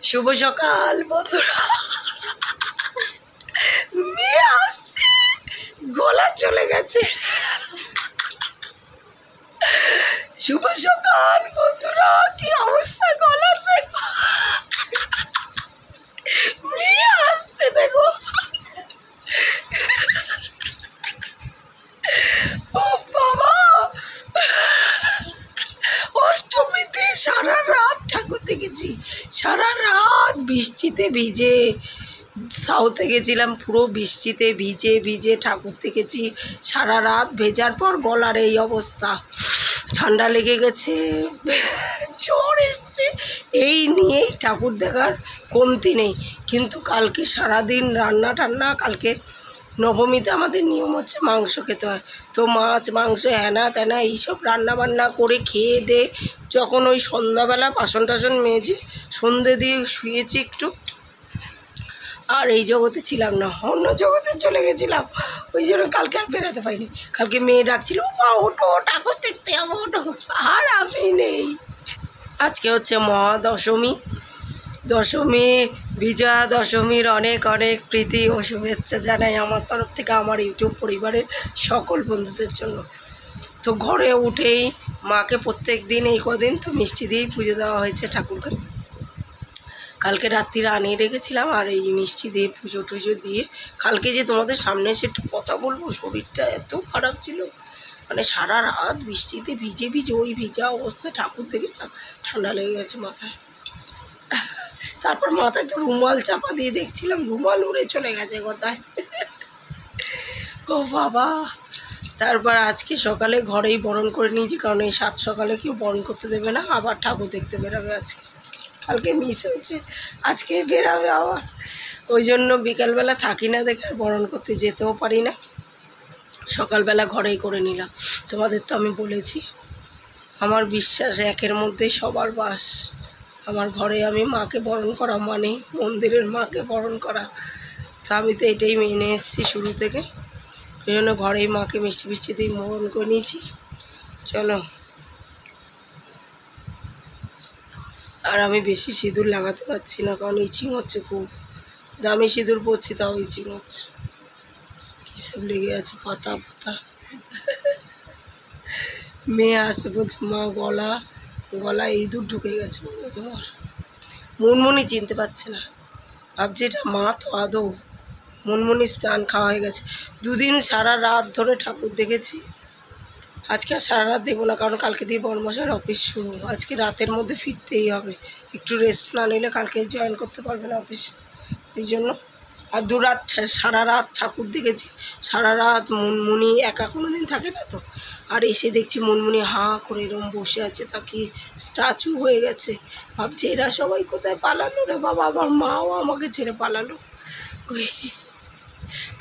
শুভ সকাল বন্ধুরা, মেয়ে আসছে, গলা চলে গেছে। শুভ সকাল বন্ধুরা, কি অবস্থা গলা দেখো, মেয়ে আসছে দেখো। ও বাবা, অষ্টমীতে সারা রাত ঠাকুর দেখেছি, সারা রাত বৃষ্টিতে ভিজে। সাউথে গেছিলাম, পুরো বৃষ্টিতে ভিজে ভিজে ঠাকুর দেখেছি সারা রাত। ভেজার পর গলার এই অবস্থা, ঠান্ডা লেগে গেছে, জ্বর এসছে, এই নিয়েই ঠাকুর দেখার কমতি নেই। কিন্তু কালকে সারাদিন রান্না টান্না, কালকে নবমীতে আমাদের নিয়ম হচ্ছে মাংস খেতে হয়, তো মাছ মাংস হ্যানা ত্যানা এইসব রান্না বান্না করে খেয়ে দে যখন ওই সন্ধ্যাবেলা বাসন টাসন মেজে সন্ধে দিয়ে শুয়েছি একটু, আর এই জগতে ছিলাম না, অন্য জগতে চলে গেছিলাম। ওই জন্য কালকে আর বেরাতে পারিনি। কালকে মেয়ে ডাকছিল, মা ওঠো ঠাকুর দেখতে যাবো, ওঠো, আর আমি নেই। আজকে হচ্ছে মহাদশমী, দশমী, বিজয়া দশমীর অনেক অনেক প্রীতি ও শুভেচ্ছা জানাই আমার তরফ থেকে আমার ইউটিউব পরিবারের সকল বন্ধুদের জন্য। তো ঘরে উঠেই মাকে প্রত্যেক দিন এই কদিন তো মিষ্টি দিয়েই পুজো দেওয়া হয়েছে ঠাকুরকে। কালকে রাত্রিরে আনিয়ে রেখেছিলাম, আর এই মিষ্টি দিয়ে পুজো টুজো দিয়ে কালকে যে তোমাদের সামনে এসে একটু কথা বলবো, শরীরটা এত খারাপ ছিল, মানে সারা রাত বৃষ্টিতে ভিজে ভিজে ওই ভিজা অবস্থায় ঠাকুর দেখে না ঠান্ডা লেগে গেছে মাথায়। তারপর মাথায় তো রুমাল চাপা দিয়ে দেখছিলাম, রুমাল উড়ে চলে গেছে কোথায়। ও বাবা। তারপর আজকে সকালে ঘরেই বরণ করে নিয়েছি, কারণ এই সাত সকালে কেউ বরণ করতে দেবে না, আবার ঠাকুর দেখতে বেরোবে আজকে। কালকে মিস হয়েছে, আজকে বেরাবে আবার, ওই জন্য বিকালবেলা থাকি না দেখে আর বরণ করতে যেতেও পারি না, সকালবেলা ঘরেই করে নিলাম। তোমাদের তো আমি বলেছি আমার বিশ্বাস একের মধ্যেই সবার বাস। আমার ঘরে আমি মাকে বরণ করা মানে মন্দিরের মাকে বরণ করা, তা আমি তো এটাই মেনে এসেছি শুরু থেকে। ওই জন্য ঘরেই মাকে মিষ্টি মিষ্টি দিয়ে বরণ করে নিয়েছি। চলো, আর আমি বেশি সিঁদুর লাগাতে পারছি না, কারণ ইচিং হচ্ছে, খুব দামি সিঁদুর পরছি তাও ইচিং হচ্ছে, কী সব লেগে আছে পাতা পাতা। মেয়ে আসে বলছে, মা গলায় ইঁদুর ঢুকে গেছে বলে তোমার। মুনমুনি চিনতে পারছে না, ভাবছি এটা মা তো আদৌ। মুনমুনি স্নান খাওয়া হয়ে গেছে, দুদিন সারা রাত ধরে ঠাকুর দেখেছি। আজকে আর সারা রাত দেখবো না, কারণ কালকে দিয়ে বর্মশাইয়ের অফিস শুরু, আজকে রাতের মধ্যে ফিরতেই হবে। একটু রেস্ট না নিলে কালকে জয়েন করতে পারবে না অফিস, এই জন্য। আর দুরাত সারা রাত ঠাকুর দেখেছি, সারা রাত। মুনমুনি একা কোনো দিন থাকে না তো, আর এসে দেখছি মুনমুনি হাঁ করে এরকম বসে আছে, তাকে স্ট্যাচু হয়ে গেছে। ভাবছি এরা সবাই কোথায় পালালো রে বাবা, আমার মাও আমাকে ছেড়ে পালালো। ওই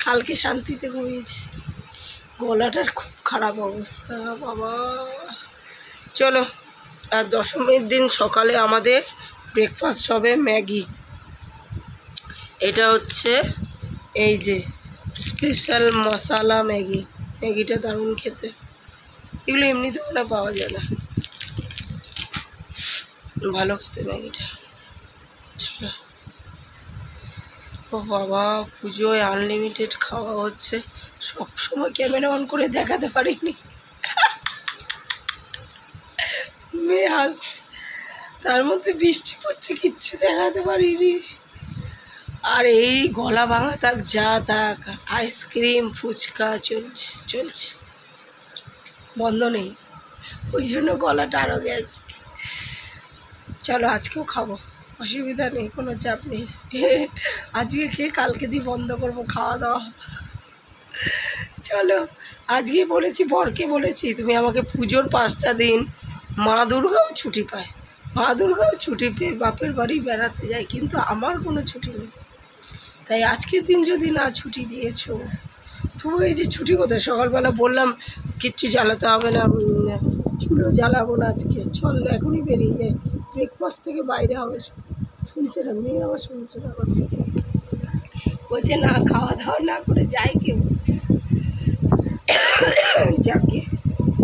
কালকে শান্তিতে ঘুমিয়েছি, গলাটার খুব খারাপ অবস্থা বাবা। চলো, আর দশমীর দিন সকালে আমাদের ব্রেকফাস্ট হবে ম্যাগি। এটা হচ্ছে এই যে স্পেশাল মশালা ম্যাগি, ম্যাগিটা দারুণ খেতে, এগুলো এমনিতেও না পাওয়া যায় না, ভালো খেতে ম্যাগিটা। চলো, ও বাবা, পুজোয় আনলিমিটেড খাওয়া হচ্ছে, সব সময় ক্যামেরা অন করে দেখাতে পারিনি, মেয়ে আসছে তার মধ্যে বৃষ্টি পড়ছে, কিচ্ছু দেখাতে পারিনি। আর এই গলা ভাঙা থাক যা থাক, আইসক্রিম ফুচকা চলছে, বন্ধ নেই, ওই জন্য গলাটা আরও গেছে। চলো, আজকেও খাবো, অসুবিধা নেই, কোনো চাপ নেই। আজকে খেয়ে কালকে দিয়ে বন্ধ করবো খাওয়া দাওয়া। চলো, আজকে বলেছি, বরকে বলেছি, তুমি আমাকে পুজোর 5টা দিন, মা দুর্গাও ছুটি পায়, মা দুর্গাও ছুটি পেয়ে বাপের বাড়ি বেড়াতে যায়, কিন্তু আমার কোনো ছুটি নেই। তাই আজকের দিন যদি না ছুটি দিয়েছো, তবু এই যে ছুটি কোথায়, সকালবেলা বললাম কিচ্ছু জ্বালাতে হবে না, চুলো জ্বালাবো না আজকে, চল এখনই বেরিয়ে যায়, ব্রেকফাস্ট থেকে বাইরে হবে। শুনছে না মেয়ে, আবার শুনছে না, বলছে না খাওয়া দাওয়া না করে যাই কেউ। যাকে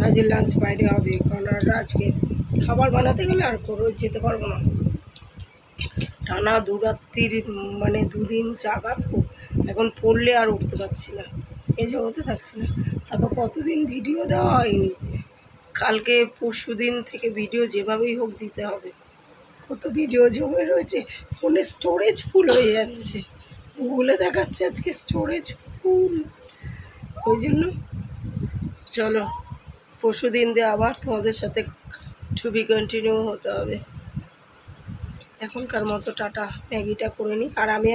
আজ লাঞ্চ বাইরে হবে, কারণ আর আজকে খাবার বানাতে গেলে আর করে যেতে পারবো না, ঠান্ডা টানা দুরাত্রির মানে দুদিন জাগাতো, এখন পড়লে আর উঠতে পারছি না, এই জগতে থাকছি না। তারপর কতদিন ভিডিও দেওয়া হয়নি, কালকে পরশু দিন থেকে ভিডিও যেভাবেই হোক দিতে হবে। কত ভিডিও জমে রয়েছে, ফোনে স্টোরেজ ফুল হয়ে যাচ্ছে, গুগলে দেখাচ্ছে আজকে স্টোরেজ ফুল। ওই জন্য চলো পরশু দিন দিয়ে আবার তোমাদের সাথে টু বি কন্টিনিউ হতে হবে। এখনকার মতো টাটা, ম্যাগিটা করে নিই। আর আমি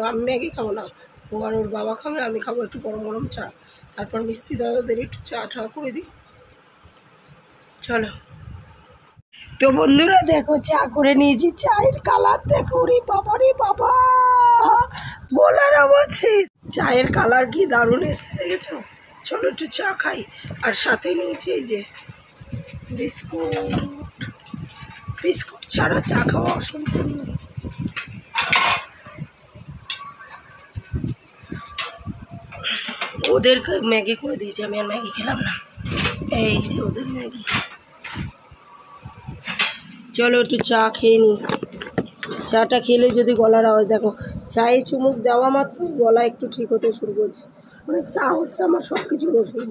আমি ম্যাগি খাবো না, ও আর ওর বাবা খাবে, আমি খাবো একটু গরম গরম চা। তারপর মিস্ত্রি দাদাদের একটু চা টা করে দিই। চলো তো বন্ধুরা দেখো চা করে নিয়েছি, চায়ের কালার দেখো, রে বাবা রে বাবা, বলার আওয়াজ শেষ। চায়ের কালার কি দারুণ এসছে দেখেছো। চলো একটু চা খাই। আর সাথে নিয়েছি এই যে বিস্কুট, বিস্কুট ছাড়া চা খাওয়া অসম্পূর্ণ। ওদের ম্যাগি করে দিয়েছি, আমি আর ম্যাগি খেলাম না। এই যে ওদের ম্যাগি। চলো একটু চা খেয়ে নিই। চাটা খেলে যদি গলার আওয়াজ দেখো, চায়ে চুমুক দেওয়া মাত্র গলা একটু ঠিক হতে শুরু করছে। মানে চা হচ্ছে আমার সব কিছুর ওষুধ।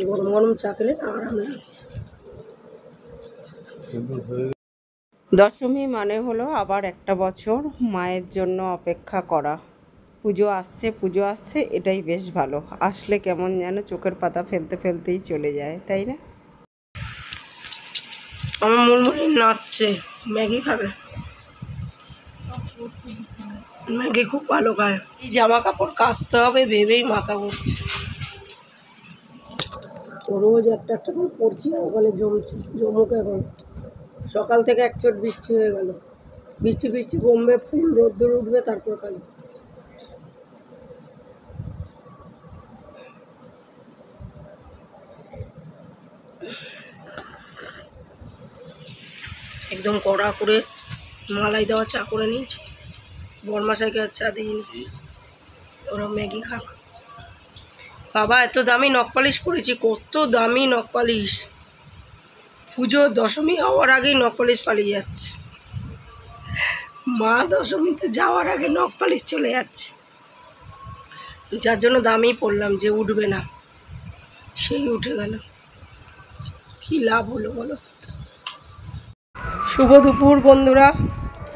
গরম গরম চা খেলে আরাম লাগছে। দশমী মানে হলো আবার একটা বছর মায়ের জন্য অপেক্ষা করা। পুজো আসছে, এটাই বেশ ভালো। আসলে কেমন যেন চোখের পাতা ফেলতে ফেলতেই চলে যায়, তাই না? আমার মুরমুরি নাচছে, ম্যাগি খাবে, ম্যাগি খুব ভালো খায়। এই জামা কাপড় কাচতে হবে ভেবেই মাথা ঘুরছে। রোজ একটা একটা করে পড়ছি, ওখানে জমুক। এখন সকাল থেকে একচোট বৃষ্টি হয়ে গেল, বৃষ্টি বৃষ্টি কমবে, ফুল রোদ্দুর উঠবে, তারপর কালি। একদম কড়া করে মালাই দেওয়া চা করে নিয়েছি। বরমাশাইকে আর চা দিইনি, ওরা ম্যাগি খাক। বাবা এত দামি নখ পালিশ পরেছি, কত দামি নখ পালিশ। পুজো দশমী হওয়ার আগেই নখ পালিশ পালিয়ে যাচ্ছে, মা দশমীতে যাওয়ার আগে নখ পালিশ চলে যাচ্ছে, যার জন্য দামি পড়লাম যে উঠবে না, সেই উঠে গেল। কি লাভ হলো বলো। শুভ দুপুর বন্ধুরা,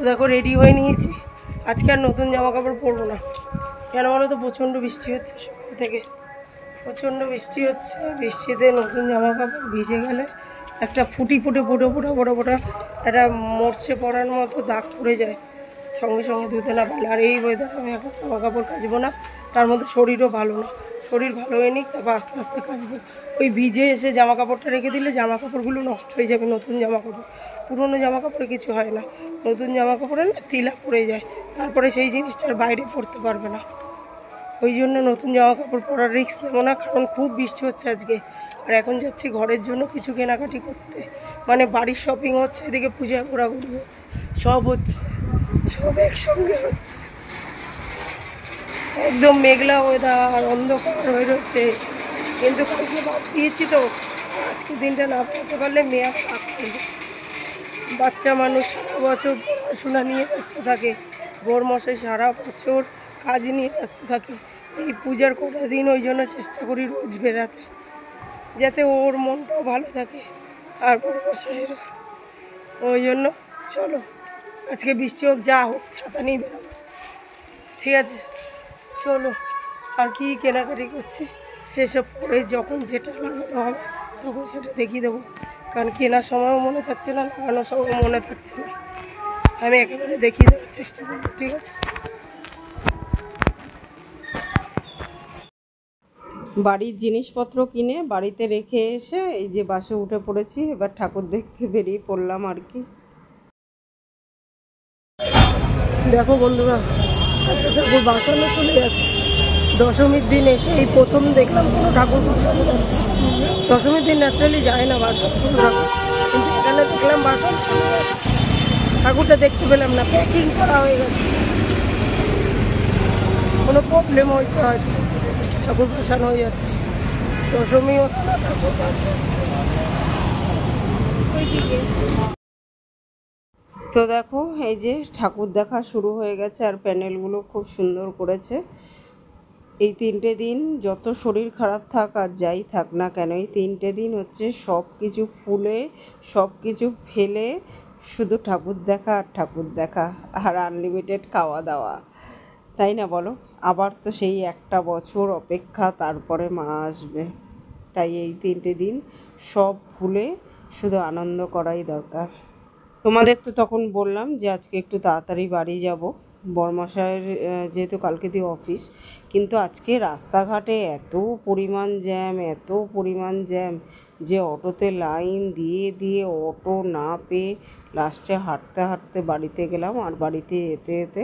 দেখো রেডি হয়ে নিয়েছি। আজকে আর নতুন জামা কাপড় পরবো না, কেন বলো তো, প্রচণ্ড বৃষ্টি হচ্ছে সকাল থেকে, প্রচণ্ড বৃষ্টি হচ্ছে। বৃষ্টিতে নতুন জামা কাপড় ভিজে গেলে একটা ফুটি বড় একটা মরচে পড়ার মতো দাগ পড়ে যায়, সঙ্গে সঙ্গে ধুতে না পারলে। আর এই ওয়েদারে আমি এখন জামা কাপড় কাচবো না, তার মধ্যে শরীরও ভালো না, শরীর ভালো হয়ে নিক, তারপর আস্তে আস্তে কাচবো। ওই ভিজে এসে জামা কাপড়টা রেখে দিলে জামা কাপড়গুলো নষ্ট হয়ে যাবে। নতুন জামা কাপড়, পুরনো জামা কাপড়ে কিছু হয় না, নতুন জামা কাপড়ে না তিলা পড়ে যায়, তারপরে সেই জিনিসটার বাইরে পরতে পারবে না। ওই জন্য নতুন জামা কাপড় পরার রিস্ক নেবো না, কারণ খুব বৃষ্টি হচ্ছে আজকে। আর এখন যাচ্ছি ঘরের জন্য কিছু কেনাকাটি করতে, মানে বাড়ির শপিং হচ্ছে, এদিকে পূজা ঘোরাঘুরি হচ্ছে, সব হচ্ছে, সব একসঙ্গে হচ্ছে। একদম মেঘলা ওয়েদার, অন্ধকার হয়ে রয়েছে, কিন্তু কালকে বাদ দিয়েছি তো, আজকে দিনটা না পড়তে পারলে মেয়ে রাগ করবে। বাচ্চা মানুষ সারা বছর পড়াশোনা নিয়ে ব্যস্ত থাকে, বরমশাই সারা বছর কাজ নিয়ে ব্যস্ত থাকে। এই পূজার কটা দিন ওই জন্য চেষ্টা করি রোজ বেরাতে, যাতে ওর মনটাও ভালো থাকে আর বরমশাইয়েরও। ওই জন্য চলো আজকে বৃষ্টি হোক যা হোক ছাতা নিয়ে বেরোবো, ঠিক আছে? চলো, আর কি কেনাকাটি করছি সেসব পরে যখন যেটা লাগানো হবে তখন সেটা দেখিয়ে দেবো, কারণ কেনার সময়ও মনে থাকছে না, লাগানোর সময়ও মনে থাকছে না। আমি একেবারে দেখিয়ে দেওয়ার চেষ্টা করবো, ঠিক আছে? বাড়ির জিনিসপত্র কিনে বাড়িতে রেখে এসে এই যে বাসে উঠে পড়েছি, এবার ঠাকুর দেখতে বেরিয়ে পড়লাম আর কি। দেখো বন্ধুরা, ঠাকুর বাসানো চলে যাচ্ছে। দশমীর দিন এসে এই প্রথম দেখলাম কোনো ঠাকুর বাসানো যাচ্ছে। দশমীর দিন ন্যাচারালি যায় না বাসানো কোনো ঠাকুর, কিন্তু এখানে দেখলাম বাসানো চলে যাচ্ছে। ঠাকুরটা দেখতে পেলাম না, প্যাকিং করা হয়ে গেছে, কোনো প্রবলেম হয়েছে হয়তো, ঠাকুর বাসানো হয়ে যাচ্ছে। দশমী হতো না ঠাকুর বাসানো। তো দেখো এই যে ঠাকুর দেখা শুরু হয়ে গেছে আর প্যান্ডেলগুলো খুব সুন্দর করেছে। এই 3টে দিন যত শরীর খারাপ থাক আর যাই থাক না কেন, এই 3টে দিন হচ্ছে সব কিছু ফুলে সব কিছু ফেলে শুধু ঠাকুর দেখা আর ঠাকুর দেখা আর আনলিমিটেড খাওয়া দাওয়া, তাই না বলো? আবার তো সেই একটা বছর অপেক্ষা, তারপরে মা আসবে। তাই এই 3টে দিন সব ভুলে শুধু আনন্দ করাই দরকার। তোমাদের তো তখন বললাম যে আজকে একটু তাড়াতাড়ি বাড়ি যাব, বড়মশাইয়ের যেহেতু কালকে দিয়ে অফিস। কিন্তু আজকে রাস্তাঘাটে এত পরিমাণ জ্যাম, এত পরিমাণ জ্যাম যে অটোতে লাইন দিয়ে দিয়ে অটো না পেয়ে লাস্টে হাঁটতে হাঁটতে বাড়িতে গেলাম। আর বাড়িতে যেতে যেতে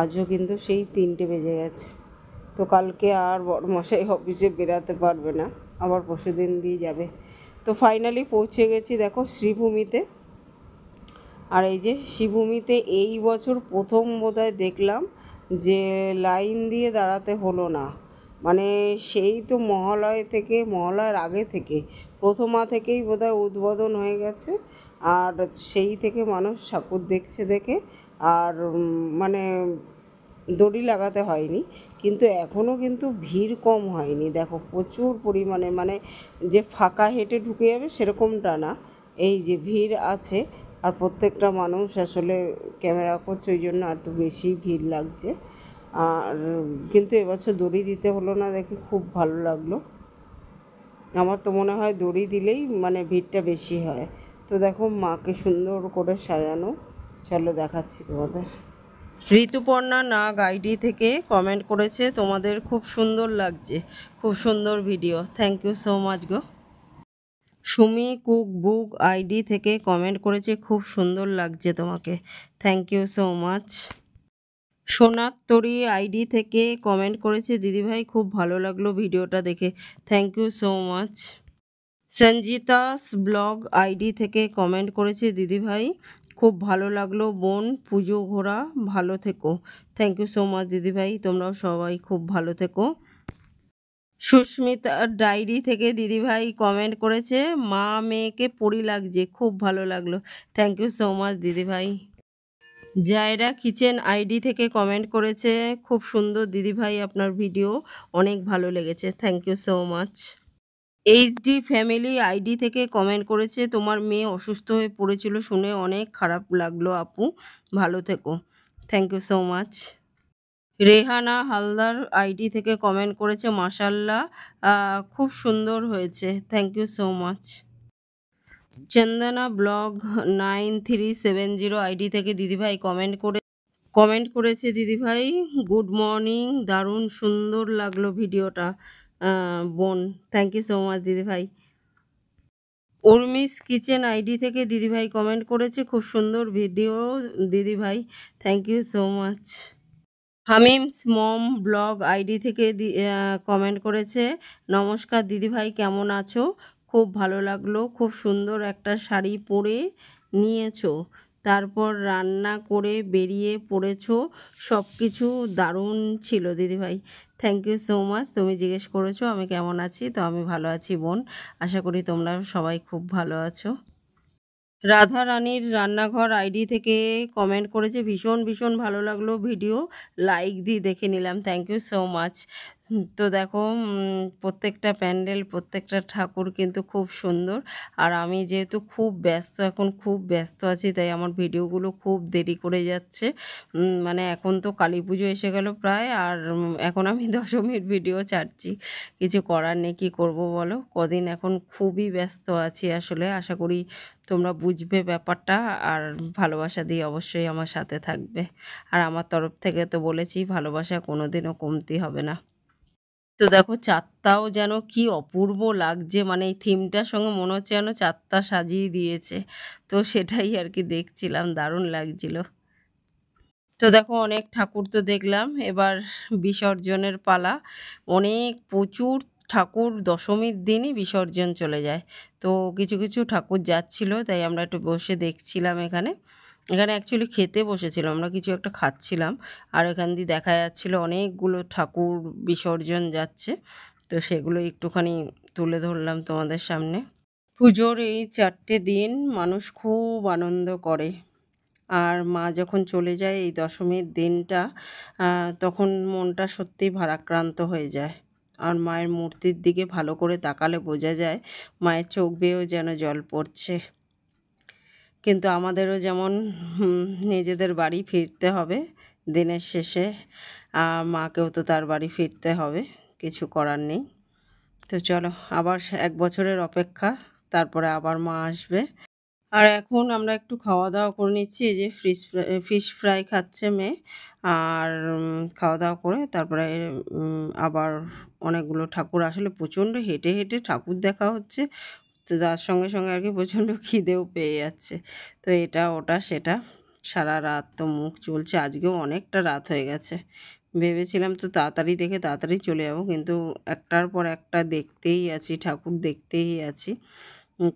আজও কিন্তু সেই 3টে বেজে গেছে। তো কালকে আর বড়মশাই অফিসে বেরাতে পারবে না, আবার পরশুদিন দিয়ে যাবে। তো ফাইনালি পৌঁছে গেছি দেখো শ্রীভূমিতে। আর এই যে শ্রীভূমিতে এই বছর প্রথম বোধহয় দেখলাম যে লাইন দিয়ে দাঁড়াতে হলো না। মানে সেই তো মহালয়ের আগে থেকে প্রথমা থেকেই বোধহয় উদ্বোধন হয়ে গেছে। আর সেই থেকে মানুষ ঠাকুর দেখছে দেখে আর মানে দড়ি লাগাতে হয়নি। কিন্তু এখনও কিন্তু ভিড় কম হয়নি দেখো, প্রচুর পরিমাণে, মানে যে ফাঁকা হেঁটে ঢুকে যাবে সেরকমটা না, এই যে ভিড় আছে। আর প্রত্যেকটা মানুষ আসলে ক্যামেরা করছে, ওই জন্য একটু বেশি ভিড় লাগছে। আর কিন্তু এবছর দড়ি দিতে হলো না দেখে খুব ভালো লাগলো। আমার তো মনে হয় দড়ি দিলেই মানে ভিড়টা বেশি হয়। তো দেখো মাকে সুন্দর করে সাজানো, চলো দেখাচ্ছি তোমাদের। ঋতুপর্ণা নাগ আইডি থেকে কমেন্ট করেছে তোমাদের খুব সুন্দর লাগছে, খুব সুন্দর video, thank you so much গো। সুমি কুক বুক আইডি থেকে কমেন্ট করেছে খুব সুন্দর লাগছে তোমাকে, thank you so much. Sonattari ID থেকে কমেন্ট করেছে দিদিভাই খুব ভালো লাগলো ভিডিওটা দেখে, thank you so much. Sanjita's blog ID থেকে কমেন্ট করেছে দিদিভাই খুব ভালো লাগলো বোন, পুজো ঘোরা, ভালো থেকো, থ্যাংক ইউ সো মাচ দিদিভাই, তোমরাও সবাই খুব ভালো থেকো। সুস্মিতা ডায়েরি থেকে দিদিভাই কমেন্ট করেছে মা মেয়েকে পরি লাগছে, খুব ভালো লাগলো, থ্যাংক ইউ সো মাচ দিদিভাই। জায়রা কিচেন আইডি থেকে কমেন্ট করেছে খুব সুন্দর দিদিভাই আপনার ভিডিও, অনেক ভালো লেগেছে, thank you so much. HD family ID থেকে কমেন্ট করেছে তোমার মেয়ে অসুস্থ হয়ে পড়েছিল শুনে অনেক খারাপ লাগলো আপু, ভালো থেকো, thank you so much. Rehana Haldar ID থেকে কমেন্ট করেছে মাশাল্লাহ খুব সুন্দর হয়েছে, thank you so much. Chandana blog 9370 ID থেকে দিদিভাই কমেন্ট করেছে দিদিভাই গুড মর্নিং, দারুণ সুন্দর লাগলো ভিডিওটা বোন, থ্যাংক ইউ সো মাচ দিদিভাই। উর্মিস কিচেন আইডি থেকে দিদিভাই কমেন্ট করেছে খুব সুন্দর ভিডিও দিদিভাই, thank you so much. Hamim's mom blog ID থেকে কমেন্ট করেছে নমস্কার দিদিভাই কেমন আছো, খুব ভালো লাগলো, খুব সুন্দর একটা শাড়ি পরে নিয়েছো, তারপর রান্না করে বেরিয়ে পড়েছো, সব কিছু দারুণ ছিল দিদিভাই, থ্যাংক ইউ সো মাচ। তুমি জিজ্ঞেস করেছো আমি কেমন আছি, তো আমি ভালো আছি বোন, আশা করি তোমরা সবাই খুব ভালো আছো। রাধা রানীর রান্নাঘর আইডি থেকে কমেন্ট করেছে ভীষণ ভীষণ ভালো লাগলো ভিডিও, লাইক দিয়ে দেখে নিলাম, থ্যাংক ইউ সো মাচ। তো দেখো প্রত্যেকটা প্যান্ডেল প্রত্যেকটা ঠাকুর কিন্তু খুব সুন্দর। আর আমি যেহেতু খুব ব্যস্ত, এখন খুব ব্যস্ত আছি, তাই আমার ভিডিওগুলো খুব দেরি করে যাচ্ছে। মানে এখন তো কালী পুজো এসে গেল প্রায়, আর এখন আমি দশমীর ভিডিও ছাড়ছি, কিছু করার নেই, কী করবো বলো, কদিন এখন খুবই ব্যস্ত আছি আসলে। আশা করি তোমরা বুঝবে ব্যাপারটা আর ভালোবাসা দিয়ে অবশ্যই আমার সাথে থাকবে। আর আমার তরফ থেকে তো বলেছি ভালোবাসা কোনোদিনও কমতি হবে না। তো দেখো চাঁদটাও যেন কি অপূর্ব লাগছে, মানে এই থিমটার সঙ্গে মনে হচ্ছে যেন চাঁদটা সাজিয়ে দিয়েছে, তো সেটাই আর কি দেখছিলাম, দারুণ লাগছিল। তো দেখো অনেক ঠাকুর তো দেখলাম, এবার বিসর্জনের পালা। প্রচুর ঠাকুর দশমীর দিনই বিসর্জন চলে যায়, তো কিছু কিছু ঠাকুর যাচ্ছিল, তাই আমরা একটু বসে দেখছিলাম। এখানে অ্যাকচুয়ালি খেতে বসেছিলাম, আমরা কিছু একটা খাচ্ছিলাম, আর এখান দিয়ে দেখা যাচ্ছিল অনেকগুলো ঠাকুর বিসর্জন যাচ্ছে, তো সেগুলো একটুখানি তুলে ধরলাম তোমাদের সামনে। পুজোর এই 4টে দিন মানুষ খুব আনন্দ করে। আর মা যখন চলে যায় এই দশমীর দিনটা, তখন মনটা সত্যিই ভারাক্রান্ত হয়ে যায়। আর মায়ের মূর্তির দিকে ভালো করে তাকালে বোঝা যায় মায়ের চোখ বেয়েও যেন জল পড়ছে। কিন্তু আমাদেরও যেমন নিজেদের বাড়ি ফিরতে হবে দিনের শেষে, মাকেও তো তার বাড়ি ফিরতে হবে, কিছু করার নেই। তো চলো, আবার 1 বছরের অপেক্ষা, তারপরে আবার মা আসবে। আর এখন আমরা একটু খাওয়া দাওয়া করে নিচ্ছি। এই যে ফিশ ফ্রাই খাচ্ছে মেয়ে। আর খাওয়া দাওয়া করে তারপরে আবার অনেকগুলো ঠাকুর, আসলে প্রচণ্ড হেঁটে হেঁটে ঠাকুর দেখা হচ্ছে, তো তার সঙ্গে সঙ্গে আর কি প্রচণ্ড খিদেও পেয়ে যাচ্ছে। তো এটা ওটা সেটা সারা রাত তো মুখ চলছে। আজকেও অনেকটা রাত হয়ে গেছে। ভেবেছিলাম তো তাড়াতাড়ি দেখে তাড়াতাড়ি চলে যাব, কিন্তু একটার পর একটা দেখতেই আছি, ঠাকুর দেখতেই আছি।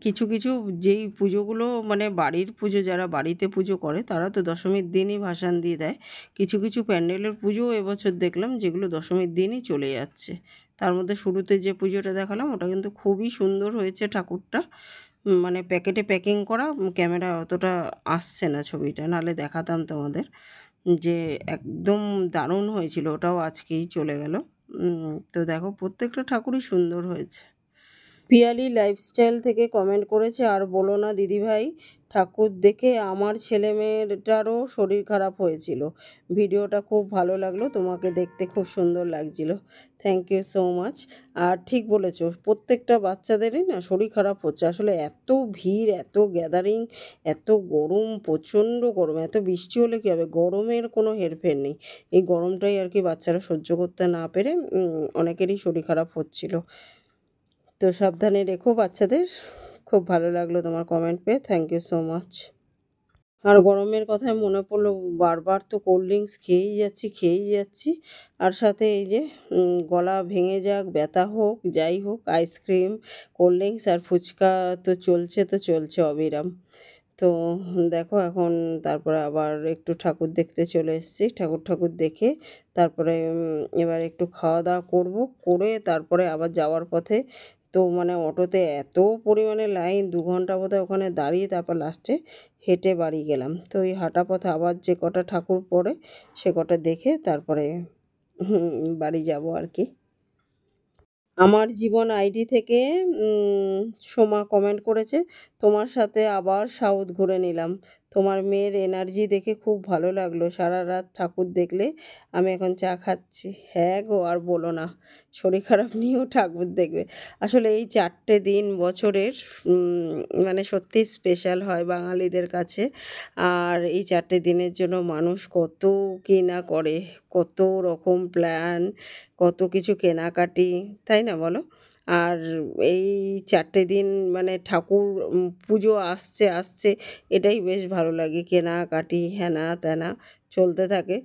কিছু কিছু যেই পুজোগুলো মানে বাড়ির পুজো, যারা বাড়িতে পুজো করে তারা তো দশমীর দিনই ভাসান দিয়ে দেয়। কিছু কিছু প্যান্ডেলের পুজোও এবছর দেখলাম যেগুলো দশমীর দিনই চলে যাচ্ছে। তার মধ্যে শুরুতে যে পুজোটা দেখালাম ওটা কিন্তু খুবই সুন্দর হয়েছে ঠাকুরটা। মানে প্যাকেটে প্যাকিং করা, ক্যামেরা অতটা আসছে না ছবিটা, নাহলে দেখাতাম তোমাদের, যে একদম দারুণ হয়েছিল। ওটাও আজকেই চলে গেল। তো দেখো প্রত্যেকটা ঠাকুরই সুন্দর হয়েছে। পিয়ালি লাইফস্টাইল থেকে কমেন্ট করেছে, আর বলো না দিদিভাই, ঠাকুর দেখে আমার ছেলেমেয়েটারও শরীর খারাপ হয়েছিল। ভিডিওটা খুব ভালো লাগলো, তোমাকে দেখতে খুব সুন্দর লাগছিল। Thank you so much. আর ঠিক বলেছো, প্রত্যেকটা বাচ্চাদেরই না শরীর খারাপ হচ্ছে। আসলে এত ভিড়, এত গ্যাদারিং, এত গরম, প্রচণ্ড গরম। এত বৃষ্টি হলে কী হবে, গরমের কোনো হেরফের নেই। এই গরমটাই আর কি বাচ্চারা সহ্য করতে না পেরে অনেকেরই শরীর খারাপ হচ্ছিল। তো সাবধানে রেখো বাচ্চাদের। খুব ভালো লাগলো তোমার কমেন্ট পেয়ে, থ্যাংক ইউ সো মাচ। আর গরমের কথায় মনে পড়লো, বারবার তো কোল্ড ড্রিঙ্কস খেয়েই যাচ্ছি। আর সাথে এই যে গলা ভেঙে যাক, ব্যথা হোক, যাই হোক, আইসক্রিম, কোল্ড ড্রিঙ্কস আর ফুচকা তো চলছে অবিরাম। তো দেখো এখন তারপরে আবার একটু ঠাকুর দেখতে চলে এসেছি। ঠাকুর দেখে তারপরে এবার একটু খাওয়া দাওয়া করবো, করে তারপরে আবার যাওয়ার পথে তো মানে অটোতে এত পরিমাণে লাইন, 2 ঘন্টা বোধহয় ওখানে দাঁড়িয়ে তারপর লাস্টে হেঁটে বাড়ি গেলাম। তো এই হাঁটা পথে আবার যে কটা ঠাকুর পড়ে সে কটা দেখে তারপরে বাড়ি যাব আর কি। আমার জীবন আইডি থেকে সোমা কমেন্ট করেছে, তোমার সাথে আবার সাউথ ঘুরে নিলাম। তোমার মেয়ের এনার্জি দেখে খুব ভালো লাগলো। সারা রাত ঠাকুর দেখলে, আমি এখন চা খাচ্ছি। হ্যাঁ গো, আর বলো না, শরীর খারাপ নিয়েও ঠাকুর দেখবে। আসলে এই 4টে দিন বছরের মানে সত্যি স্পেশাল হয় বাঙালিদের কাছে। আর এই 4টে দিনের জন্য মানুষ কত কী না করে, কত রকম প্ল্যান, কত কিছু কেনাকাটি, তাই না বলো? আর এই 4টে দিন মানে ঠাকুর পুজো আসছে এটাই বেশ ভালো লাগে। কেনাকাটি হ্যানা ত্যানা চলতে থাকে,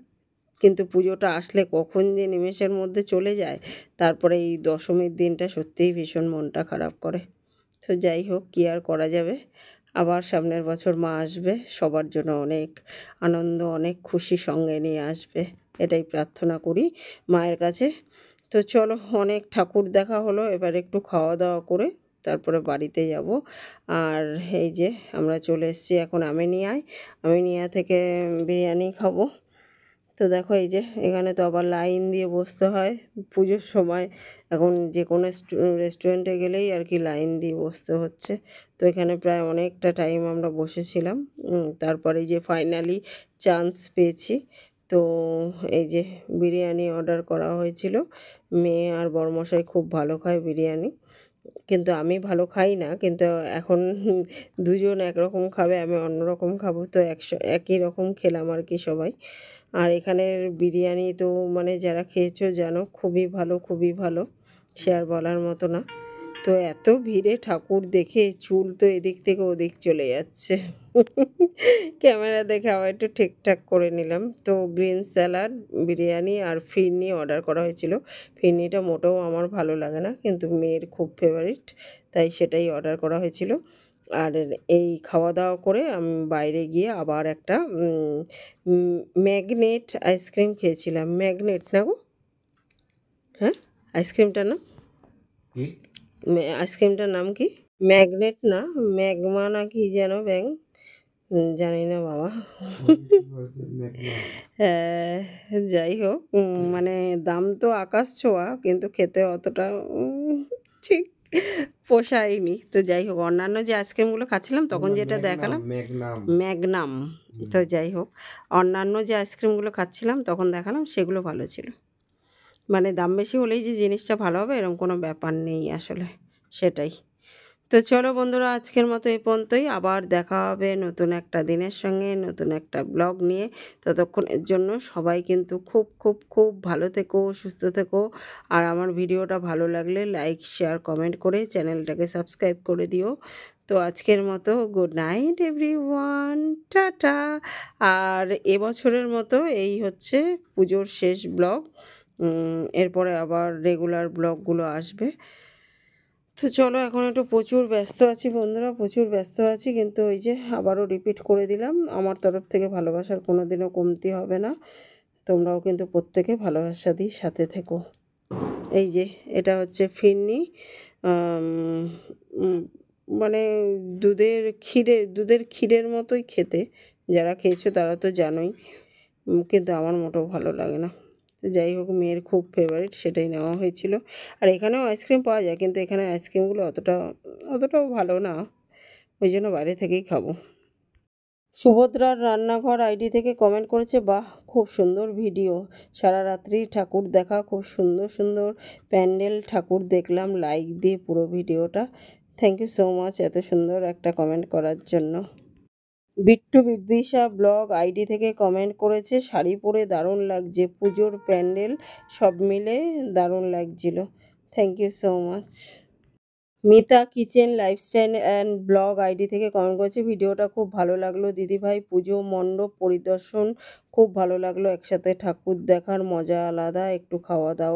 কিন্তু পুজোটা আসলে কখন যে নিমেষের মধ্যে চলে যায়। তারপরে এই দশমীর দিনটা সত্যিই ভীষণ মনটা খারাপ করে। তো যাই হোক, কী আর করা যাবে। আবার সামনের বছর মা আসবে, সবার জন্য অনেক আনন্দ, অনেক খুশি সঙ্গে নিয়ে আসবে, এটাই প্রার্থনা করি মায়ের কাছে। তো চলো, অনেক ঠাকুর দেখা হলো, এবার একটু খাওয়া দাওয়া করে তারপরে বাড়িতে যাব। আর এই যে আমরা চলে এসেছি এখন আমিনিয়া থেকে বিরিয়ানি খাবো। তো দেখো এই যে এখানে তো আবার লাইন দিয়ে বসতে হয় পুজোর সময়। এখন যে কোনো রেস্টুরেন্টে গেলেই আর কি লাইন দিয়ে বসতে হচ্ছে। তো এখানে প্রায় অনেকটা টাইম আমরা বসেছিলাম। তারপরে যে ফাইনালি চান্স পেয়েছি। তো এই যে বিরিয়ানি অর্ডার করা হয়েছিল। মেয়ে আর বড়মশাই খুব ভালো খায় বিরিয়ানি, কিন্তু আমি ভালো খাই না। কিন্তু এখন দুজন একরকম খাবে, আমি অন্যরকম খাবো, তো একই রকম খেলাম আর কি সবাই। আর এখানের বিরিয়ানি তো মানে যারা খেয়েছো জানো, খুবই ভালো, খুবই ভালো, সে আর বলার মতো না। তো এত ভিড়ে ঠাকুর দেখে চুল তো এদিক থেকে ওদিক চলে যাচ্ছে। ক্যামেরা দেখে আবার একটু ঠিকঠাক করে নিলাম। তো গ্রিন স্যালাড, বিরিয়ানি আর ফিরনি অর্ডার করা হয়েছিল। ফিরনিটা মোটেও আমার ভালো লাগে না, কিন্তু মেয়ের খুব ফেভারিট, তাই সেটাই অর্ডার করা হয়েছিল। আর এই খাওয়া দাওয়া করে আমি বাইরে গিয়ে আবার একটা ম্যাগনেট আইসক্রিম খেয়েছিলাম। ম্যাগনেট না গো, হ্যাঁ আইসক্রিমটার নাম, আইসক্রিমটার নাম কি? ম্যাগনেট না, ম্যাগমা না কি যেন ব্যাঙ, জানি না বাবা। হ্যাঁ, যাই হোক, মানে দাম তো আকাশ ছোঁয়া, কিন্তু খেতে অতটা ঠিক পোষায়নি। তো যাই হোক, অন্যান্য যে আইসক্রিমগুলো খাচ্ছিলাম তখন যেটা দেখালাম, ম্যাগনাম। তো যাই হোক, অন্যান্য যে আইসক্রিমগুলো খাচ্ছিলাম তখন দেখালাম সেগুলো ভালো ছিল। মানে দাম বেশি হলেই যে জিনিসটা ভালো হবে এরকম কোনো ব্যাপার নেই আসলে, সেটাই। তো চলো বন্ধুরা, আজকের মতো এই পর্যন্তই। আবার দেখা হবে নতুন একটা দিনের সঙ্গে, নতুন একটা ব্লগ নিয়ে। ততক্ষণের জন্য সবাই কিন্তু খুব খুব খুব ভালো থেকো, সুস্থ থেকো। আর আমার ভিডিওটা ভালো লাগলে লাইক, শেয়ার, কমেন্ট করে চ্যানেলটাকে সাবস্ক্রাইব করে দিও। তো আজকের মতো গুড নাইট এভরিওয়ান, টাটা। আর এবছরের মতো এই হচ্ছে পুজোর শেষ ব্লগ। এরপরে আবার রেগুলার ব্লগগুলো আসবে। তো চলো, এখন একটু প্রচুর ব্যস্ত আছি বন্ধুরা, প্রচুর ব্যস্ত আছি, কিন্তু ওই যে আবারও রিপিট করে দিলাম, আমার তরফ থেকে ভালোবাসার কোনো দিনও কমতি হবে না। তোমরাও কিন্তু প্রত্যেকে ভালোবাসা দিয়ে সাথে থেকো। এই যে এটা হচ্ছে ফিরনি, আম, উম, মানে দুধের ক্ষীরের মতোই খেতে। যারা খেয়েছো তারা তো জানোই, কিন্তু আমার মোটেও ভালো লাগে না। তো যাই হোক, মেয়ের খুব ফেভারিট, সেটাই নেওয়া হয়েছিল। আর এখানেও আইসক্রিম পাওয়া যায়, কিন্তু এখানে আইসক্রিমগুলো অতটাও ভালো না, ওই জন্য বাইরে থেকেই খাবো। সুভদ্রার রান্নাঘর আইডি থেকে কমেন্ট করেছে, বাহ খুব সুন্দর ভিডিও, সারা রাত্রি ঠাকুর দেখা, খুব সুন্দর সুন্দর প্যান্ডেল ঠাকুর দেখলাম, লাইক দিয়ে পুরো ভিডিওটা। থ্যাংক ইউ সো মাচ এত সুন্দর একটা কমেন্ট করার জন্য। বিট্টু বিদিশা ব্লগ আইডি থেকে কমেন্ট করেছে, শাড়ি পরে দারুণ লাগছে, পুজোর প্যান্ডেল সব মিলে দারুণ লাগছিল। Thank you so much. Mita kitchen lifestyle and blog ID থেকে কমেন্ট করেছে, ভিডিওটা খুব ভালো লাগলো দিদিভাই, পুজো মণ্ডপ পরিদর্শন খুব ভালো লাগলো, একসাথে ঠাকুর দেখার মজা আলাদা, একটু খাওয়া দাওয়া